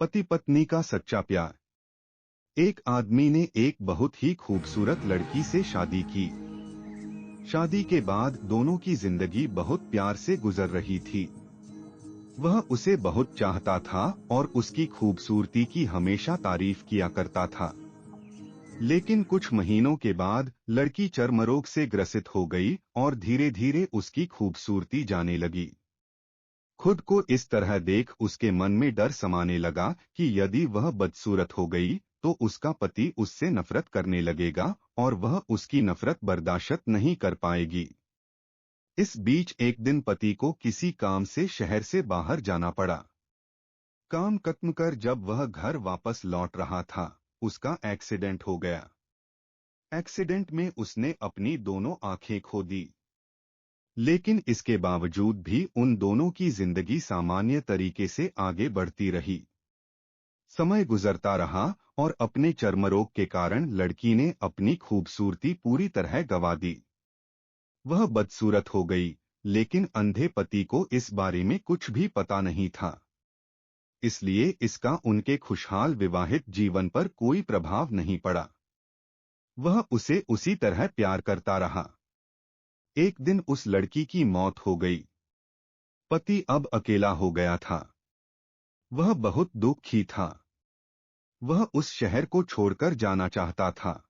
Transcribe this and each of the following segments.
पति पत्नी का सच्चा प्यार। एक आदमी ने एक बहुत ही खूबसूरत लड़की से शादी की। शादी के बाद दोनों की जिंदगी बहुत प्यार से गुजर रही थी। वह उसे बहुत चाहता था और उसकी खूबसूरती की हमेशा तारीफ किया करता था। लेकिन कुछ महीनों के बाद लड़की चर्म रोग से ग्रसित हो गई और धीरे धीरे उसकी खूबसूरती जाने लगी। खुद को इस तरह देख उसके मन में डर समाने लगा कि यदि वह बदसूरत हो गई तो उसका पति उससे नफरत करने लगेगा और वह उसकी नफरत बर्दाश्त नहीं कर पाएगी। इस बीच एक दिन पति को किसी काम से शहर से बाहर जाना पड़ा। काम खत्म कर जब वह घर वापस लौट रहा था, उसका एक्सीडेंट हो गया। एक्सीडेंट में उसने अपनी दोनों आंखें खो दी। लेकिन इसके बावजूद भी उन दोनों की जिंदगी सामान्य तरीके से आगे बढ़ती रही। समय गुजरता रहा और अपने चर्मरोग के कारण लड़की ने अपनी खूबसूरती पूरी तरह गंवा दी। वह बदसूरत हो गई, लेकिन अंधे पति को इस बारे में कुछ भी पता नहीं था। इसलिए इसका उनके खुशहाल विवाहित जीवन पर कोई प्रभाव नहीं पड़ा। वह उसे उसी तरह प्यार करता रहा। एक दिन उस लड़की की मौत हो गई। पति अब अकेला हो गया था। वह बहुत दुखी था। वह उस शहर को छोड़कर जाना चाहता था।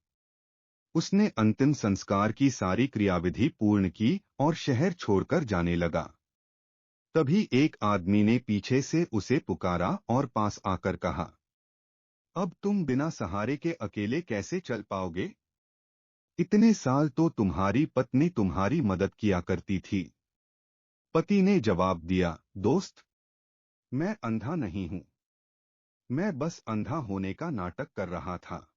उसने अंतिम संस्कार की सारी क्रियाविधि पूर्ण की और शहर छोड़कर जाने लगा। तभी एक आदमी ने पीछे से उसे पुकारा और पास आकर कहा, अब तुम बिना सहारे के अकेले कैसे चल पाओगे? इतने साल तो तुम्हारी पत्नी तुम्हारी मदद किया करती थी। पति ने जवाब दिया, दोस्त, मैं अंधा नहीं हूं। मैं बस अंधा होने का नाटक कर रहा था।